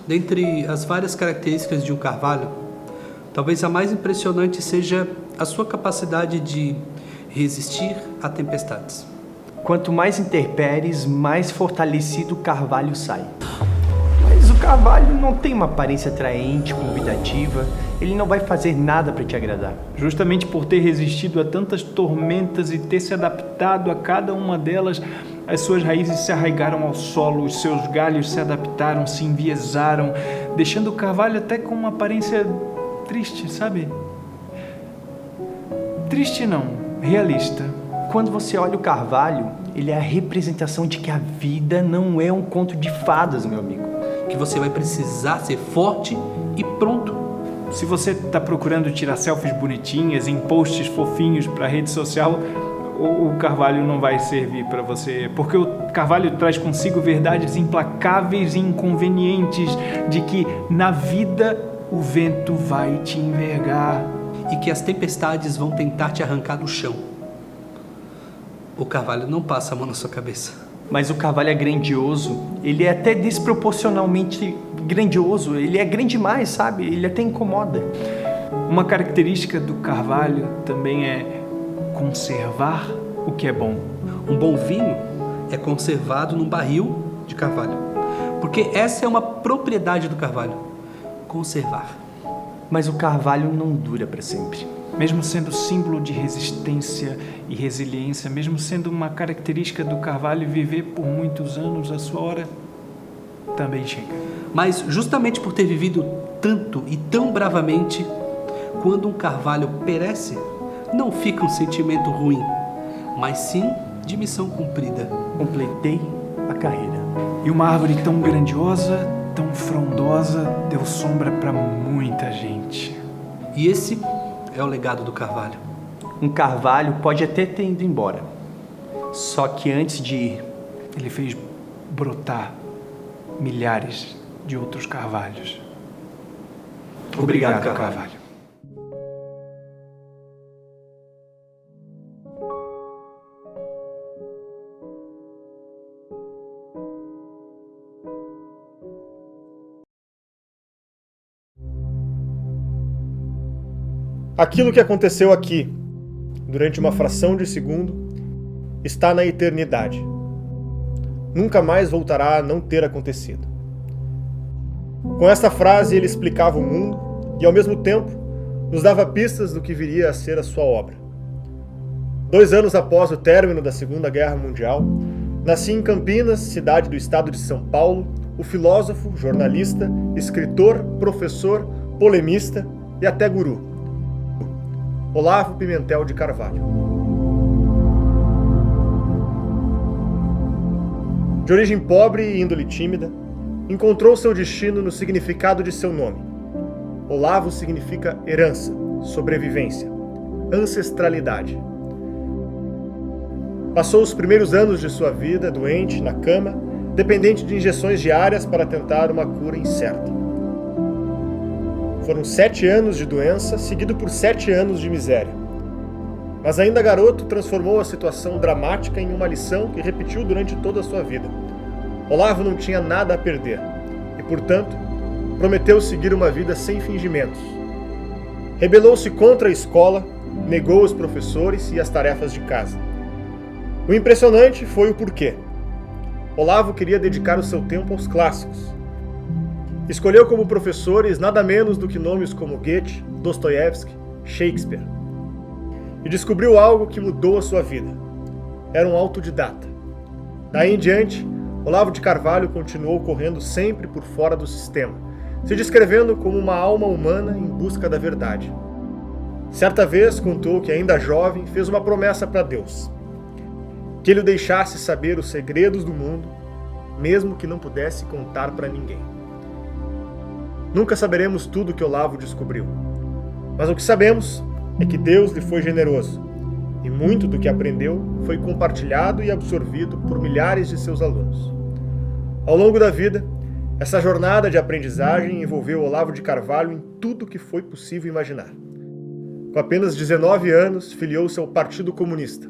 Dentre as várias características de um carvalho, talvez a mais impressionante seja a sua capacidade de resistir a tempestades. Quanto mais intempéries, mais fortalecido o carvalho sai. Mas o carvalho não tem uma aparência atraente, convidativa. Ele não vai fazer nada para te agradar. Justamente por ter resistido a tantas tormentas e ter se adaptado a cada uma delas, as suas raízes se arraigaram ao solo, os seus galhos se adaptaram, se enviesaram, deixando o carvalho até com uma aparência triste, sabe? Triste não, realista. Quando você olha o carvalho, ele é a representação de que a vida não é um conto de fadas, meu amigo. Que você vai precisar ser forte e pronto. Se você está procurando tirar selfies bonitinhas em posts fofinhos para a rede social, o carvalho não vai servir para você, porque o carvalho traz consigo verdades implacáveis e inconvenientes de que na vida o vento vai te envergar E que as tempestades vão tentar te arrancar do chão. O carvalho não passa a mão na sua cabeça. Mas o carvalho é grandioso, ele é até desproporcionalmente grandioso, ele é grande demais, sabe? Ele até incomoda. Uma característica do carvalho também é conservar o que é bom. Um bom vinho é conservado num barril de carvalho, porque essa é uma propriedade do carvalho, conservar. Mas o carvalho não dura para sempre. Mesmo sendo símbolo de resistência e resiliência, mesmo sendo uma característica do carvalho viver por muitos anos, a sua hora também chega. Mas justamente por ter vivido tanto e tão bravamente, quando um carvalho perece, não fica um sentimento ruim, mas sim de missão cumprida. Completei a carreira. E uma árvore tão grandiosa, tão frondosa, deu sombra para muita gente. E esse é o legado do carvalho. Um carvalho pode até ter ido embora, só que antes de ir, Ele fez brotar milhares de outros carvalhos. Obrigado, carvalho. Aquilo que aconteceu aqui, durante uma fração de segundo, está na eternidade. Nunca mais voltará a não ter acontecido. Com esta frase ele explicava o mundo e, ao mesmo tempo, nos dava pistas do que viria a ser a sua obra. 2 anos após o término da Segunda Guerra Mundial, nascia em Campinas, cidade do estado de São Paulo, o filósofo, jornalista, escritor, professor, polemista e até guru, Olavo Pimentel de Carvalho. De origem pobre e índole tímida, encontrou seu destino no significado de seu nome. Olavo significa herança, sobrevivência, ancestralidade. Passou os primeiros anos de sua vida doente, na cama, dependente de injeções diárias para tentar uma cura incerta. Foram 7 anos de doença, seguido por 7 anos de miséria. Mas ainda garoto, transformou a situação dramática em uma lição que repetiu durante toda a sua vida. Olavo não tinha nada a perder e, portanto, prometeu seguir uma vida sem fingimentos. Rebelou-se contra a escola, negou os professores e as tarefas de casa. O impressionante foi o porquê. Olavo queria dedicar o seu tempo aos clássicos. Escolheu como professores nada menos do que nomes como Goethe, Dostoiévski, Shakespeare. E descobriu algo que mudou a sua vida. Era um autodidata. Daí em diante, Olavo de Carvalho continuou correndo sempre por fora do sistema, se descrevendo como uma alma humana em busca da verdade. Certa vez contou que, ainda jovem, fez uma promessa para Deus: que ele o deixasse saber os segredos do mundo, mesmo que não pudesse contar para ninguém. Nunca saberemos tudo que Olavo descobriu, mas o que sabemos é que Deus lhe foi generoso, e muito do que aprendeu foi compartilhado e absorvido por milhares de seus alunos. Ao longo da vida, essa jornada de aprendizagem envolveu Olavo de Carvalho em tudo que foi possível imaginar. Com apenas 19 anos, filiou-se ao Partido Comunista.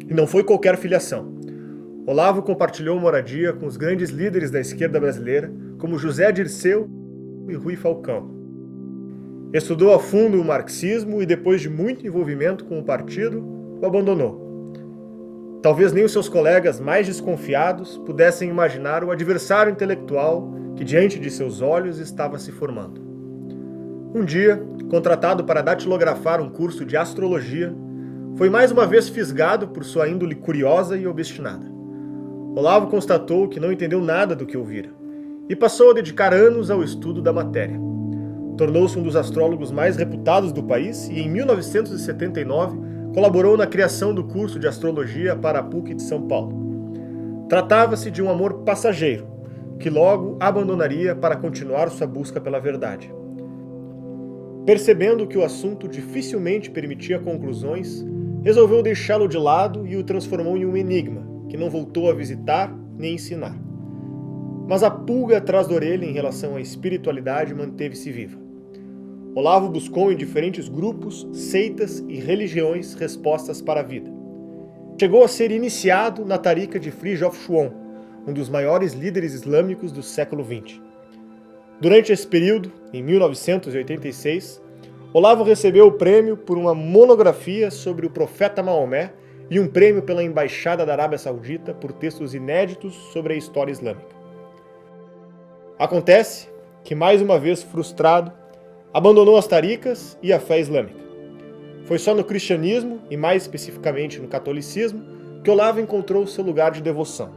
E não foi qualquer filiação. Olavo compartilhou moradia com os grandes líderes da esquerda brasileira, como José Dirceu e Rui Falcão. Estudou a fundo o marxismo e, depois de muito envolvimento com o partido, o abandonou. Talvez nem os seus colegas mais desconfiados pudessem imaginar o adversário intelectual que diante de seus olhos estava se formando. Um dia, contratado para datilografar um curso de astrologia, foi mais uma vez fisgado por sua índole curiosa e obstinada. Olavo constatou que não entendeu nada do que ouvira e passou a dedicar anos ao estudo da matéria. Tornou-se um dos astrólogos mais reputados do país e, em 1979, colaborou na criação do curso de astrologia para a PUC de São Paulo. Tratava-se de um amor passageiro, que logo abandonaria para continuar sua busca pela verdade. Percebendo que o assunto dificilmente permitia conclusões, resolveu deixá-lo de lado e o transformou em um enigma, que não voltou a visitar nem ensinar. Mas a pulga atrás da orelha em relação à espiritualidade manteve-se viva. Olavo buscou em diferentes grupos, seitas e religiões respostas para a vida. Chegou a ser iniciado na tarica de Fridtjof Schuon, um dos maiores líderes islâmicos do século XX. Durante esse período, em 1986, Olavo recebeu o prêmio por uma monografia sobre o profeta Maomé e um prêmio pela Embaixada da Arábia Saudita por textos inéditos sobre a história islâmica. Acontece que, mais uma vez frustrado, abandonou as taricas e a fé islâmica. Foi só no cristianismo, e mais especificamente no catolicismo, que Olavo encontrou seu lugar de devoção.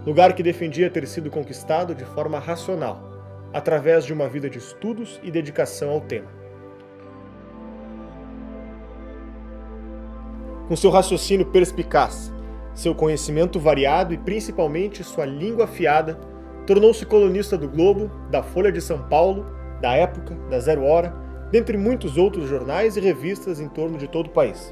Lugar que defendia ter sido conquistado de forma racional, através de uma vida de estudos e dedicação ao tema. Com seu raciocínio perspicaz, seu conhecimento variado e principalmente sua língua afiada, tornou-se colunista do Globo, da Folha de São Paulo, da Época, da Zero Hora, dentre muitos outros jornais e revistas em torno de todo o país.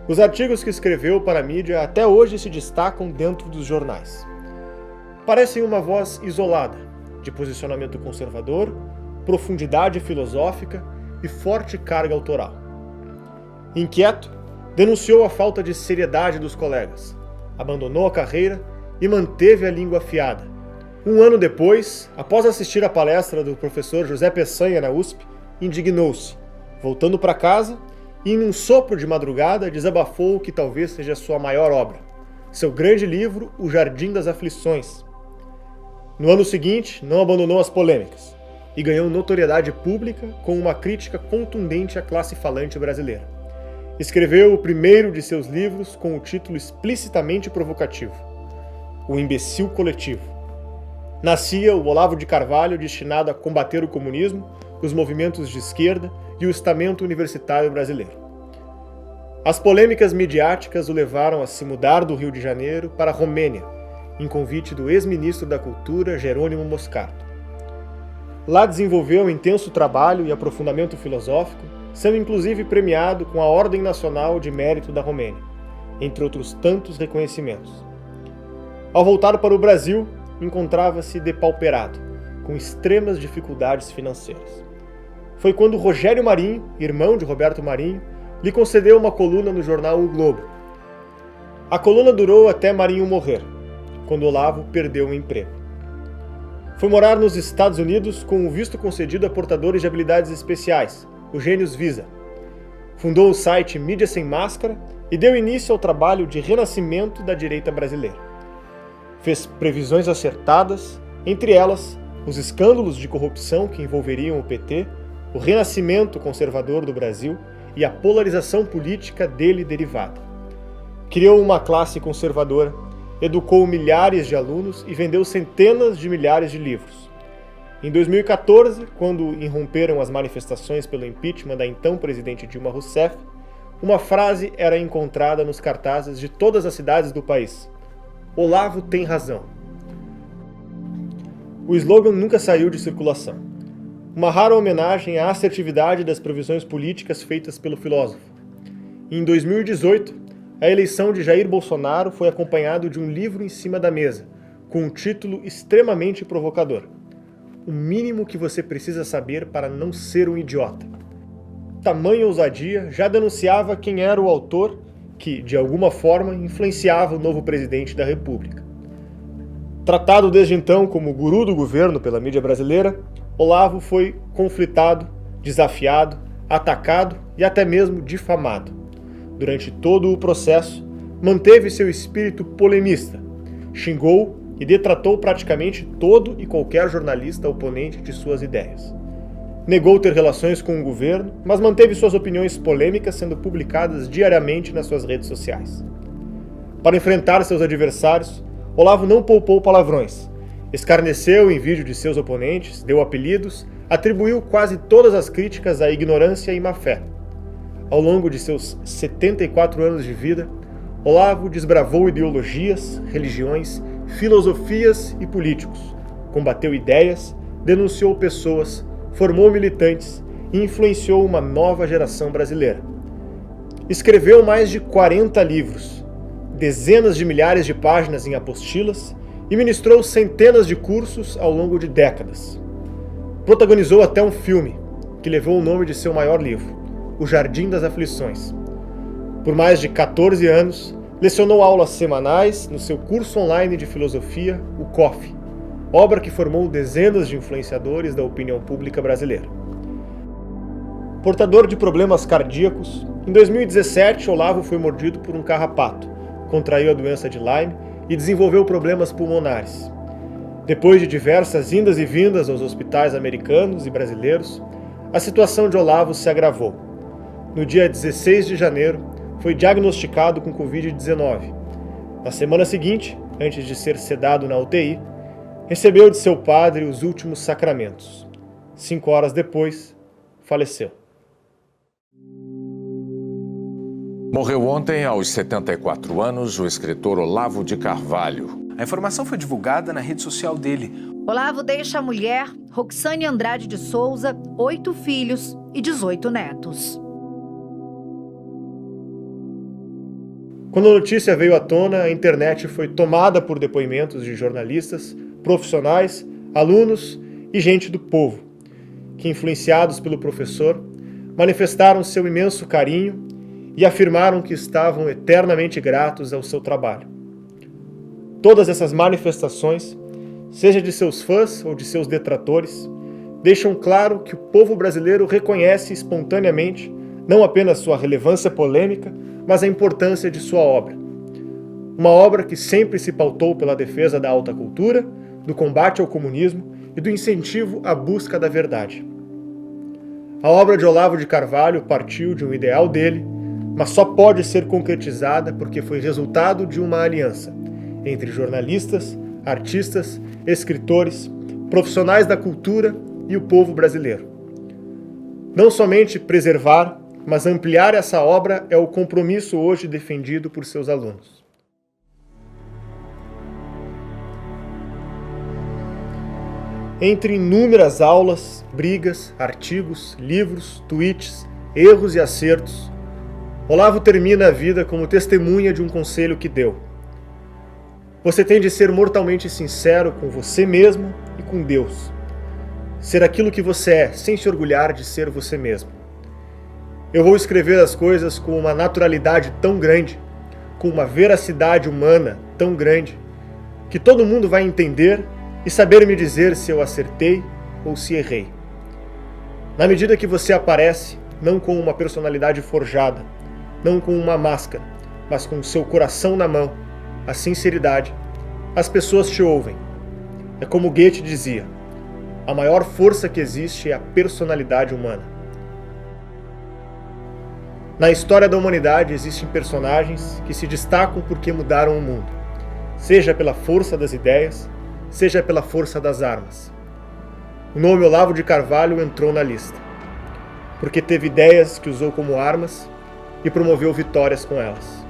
Os artigos que escreveu para a mídia até hoje se destacam dentro dos jornais. Parecem uma voz isolada, de posicionamento conservador, profundidade filosófica e forte carga autoral. Inquieto, denunciou a falta de seriedade dos colegas, abandonou a carreira e manteve a língua afiada. Um ano depois, após assistir à palestra do professor José Peçanha na USP, indignou-se, voltando para casa e, em um sopro de madrugada, desabafou o que talvez seja sua maior obra, seu grande livro O Jardim das Aflições. No ano seguinte, não abandonou as polêmicas e ganhou notoriedade pública com uma crítica contundente à classe falante brasileira. Escreveu o primeiro de seus livros com o título explicitamente provocativo, O Imbecil Coletivo. Nascia o Olavo de Carvalho destinado a combater o comunismo, os movimentos de esquerda e o estamento universitário brasileiro. As polêmicas midiáticas o levaram a se mudar do Rio de Janeiro para a Romênia, em convite do ex-ministro da Cultura Jerônimo Moscardo. Lá desenvolveu um intenso trabalho e aprofundamento filosófico, sendo inclusive premiado com a Ordem Nacional de Mérito da Romênia, entre outros tantos reconhecimentos. Ao voltar para o Brasil, encontrava-se depauperado, com extremas dificuldades financeiras. Foi quando Rogério Marinho, irmão de Roberto Marinho, lhe concedeu uma coluna no jornal O Globo. A coluna durou até Marinho morrer, quando Olavo perdeu o emprego. Foi morar nos Estados Unidos com um visto concedido a portadores de habilidades especiais, o Gênios Visa. Fundou o site Mídia Sem Máscara e deu início ao trabalho de renascimento da direita brasileira. Fez previsões acertadas, entre elas os escândalos de corrupção que envolveriam o PT, o renascimento conservador do Brasil e a polarização política dele derivada. Criou uma classe conservadora, educou milhares de alunos e vendeu centenas de milhares de livros. Em 2014, quando irromperam as manifestações pelo impeachment da então presidente Dilma Rousseff, uma frase era encontrada nos cartazes de todas as cidades do país: Olavo tem razão. O slogan nunca saiu de circulação. Uma rara homenagem à assertividade das previsões políticas feitas pelo filósofo. E em 2018, a eleição de Jair Bolsonaro foi acompanhado de um livro em cima da mesa, com um título extremamente provocador: O mínimo que você precisa saber para não ser um idiota. Tamanha ousadia já denunciava quem era o autor, que, de alguma forma, influenciava o novo presidente da República. Tratado desde então como guru do governo pela mídia brasileira, Olavo foi conflitado, desafiado, atacado e até mesmo difamado. Durante todo o processo, manteve seu espírito polemista, xingou e detratou praticamente todo e qualquer jornalista oponente de suas ideias. Negou ter relações com o governo, mas manteve suas opiniões polêmicas sendo publicadas diariamente nas suas redes sociais. Para enfrentar seus adversários, Olavo não poupou palavrões, escarneceu em vídeo de seus oponentes, deu apelidos, atribuiu quase todas as críticas à ignorância e má-fé. Ao longo de seus 74 anos de vida, Olavo desbravou ideologias, religiões, filosofias e políticos, combateu ideias, denunciou pessoas, formou militantes e influenciou uma nova geração brasileira. Escreveu mais de 40 livros, dezenas de milhares de páginas em apostilas e ministrou centenas de cursos ao longo de décadas. Protagonizou até um filme, que levou o nome de seu maior livro, O Jardim das Aflições. Por mais de 14 anos, lecionou aulas semanais no seu curso online de filosofia, o COF, obra que formou dezenas de influenciadores da opinião pública brasileira. Portador de problemas cardíacos, em 2017 Olavo foi mordido por um carrapato, contraiu a doença de Lyme e desenvolveu problemas pulmonares. Depois de diversas indas e vindas aos hospitais americanos e brasileiros, a situação de Olavo se agravou. No dia 16 de janeiro, foi diagnosticado com Covid-19. Na semana seguinte, antes de ser sedado na UTI, recebeu de seu padre os últimos sacramentos. 5 horas depois, faleceu. Morreu ontem, aos 74 anos, o escritor Olavo de Carvalho. A informação foi divulgada na rede social dele. Olavo deixa a mulher, Roxane Andrade de Souza, 8 filhos e 18 netos. Quando a notícia veio à tona, a internet foi tomada por depoimentos de jornalistas, profissionais, alunos e gente do povo, que, influenciados pelo professor, manifestaram seu imenso carinho e afirmaram que estavam eternamente gratos ao seu trabalho. Todas essas manifestações, seja de seus fãs ou de seus detratores, deixam claro que o povo brasileiro reconhece espontaneamente não apenas sua relevância polêmica, mas a importância de sua obra. Uma obra que sempre se pautou pela defesa da alta cultura, do combate ao comunismo e do incentivo à busca da verdade. A obra de Olavo de Carvalho partiu de um ideal dele, mas só pode ser concretizada porque foi resultado de uma aliança entre jornalistas, artistas, escritores, profissionais da cultura e o povo brasileiro. Não somente preservar, mas ampliar essa obra é o compromisso hoje defendido por seus alunos. Entre inúmeras aulas, brigas, artigos, livros, tweets, erros e acertos, Olavo termina a vida como testemunha de um conselho que deu. Você tem de ser mortalmente sincero com você mesmo e com Deus. Ser aquilo que você é, sem se orgulhar de ser você mesmo. Eu vou escrever as coisas com uma naturalidade tão grande, com uma veracidade humana tão grande, que todo mundo vai entender e saber me dizer se eu acertei ou se errei. Na medida que você aparece, não com uma personalidade forjada, não com uma máscara, mas com o seu coração na mão, a sinceridade, as pessoas te ouvem. É como Goethe dizia, a maior força que existe é a personalidade humana. Na história da humanidade existem personagens que se destacam porque mudaram o mundo, seja pela força das ideias, seja pela força das armas. O nome Olavo de Carvalho entrou na lista, porque teve ideias que usou como armas e promoveu vitórias com elas.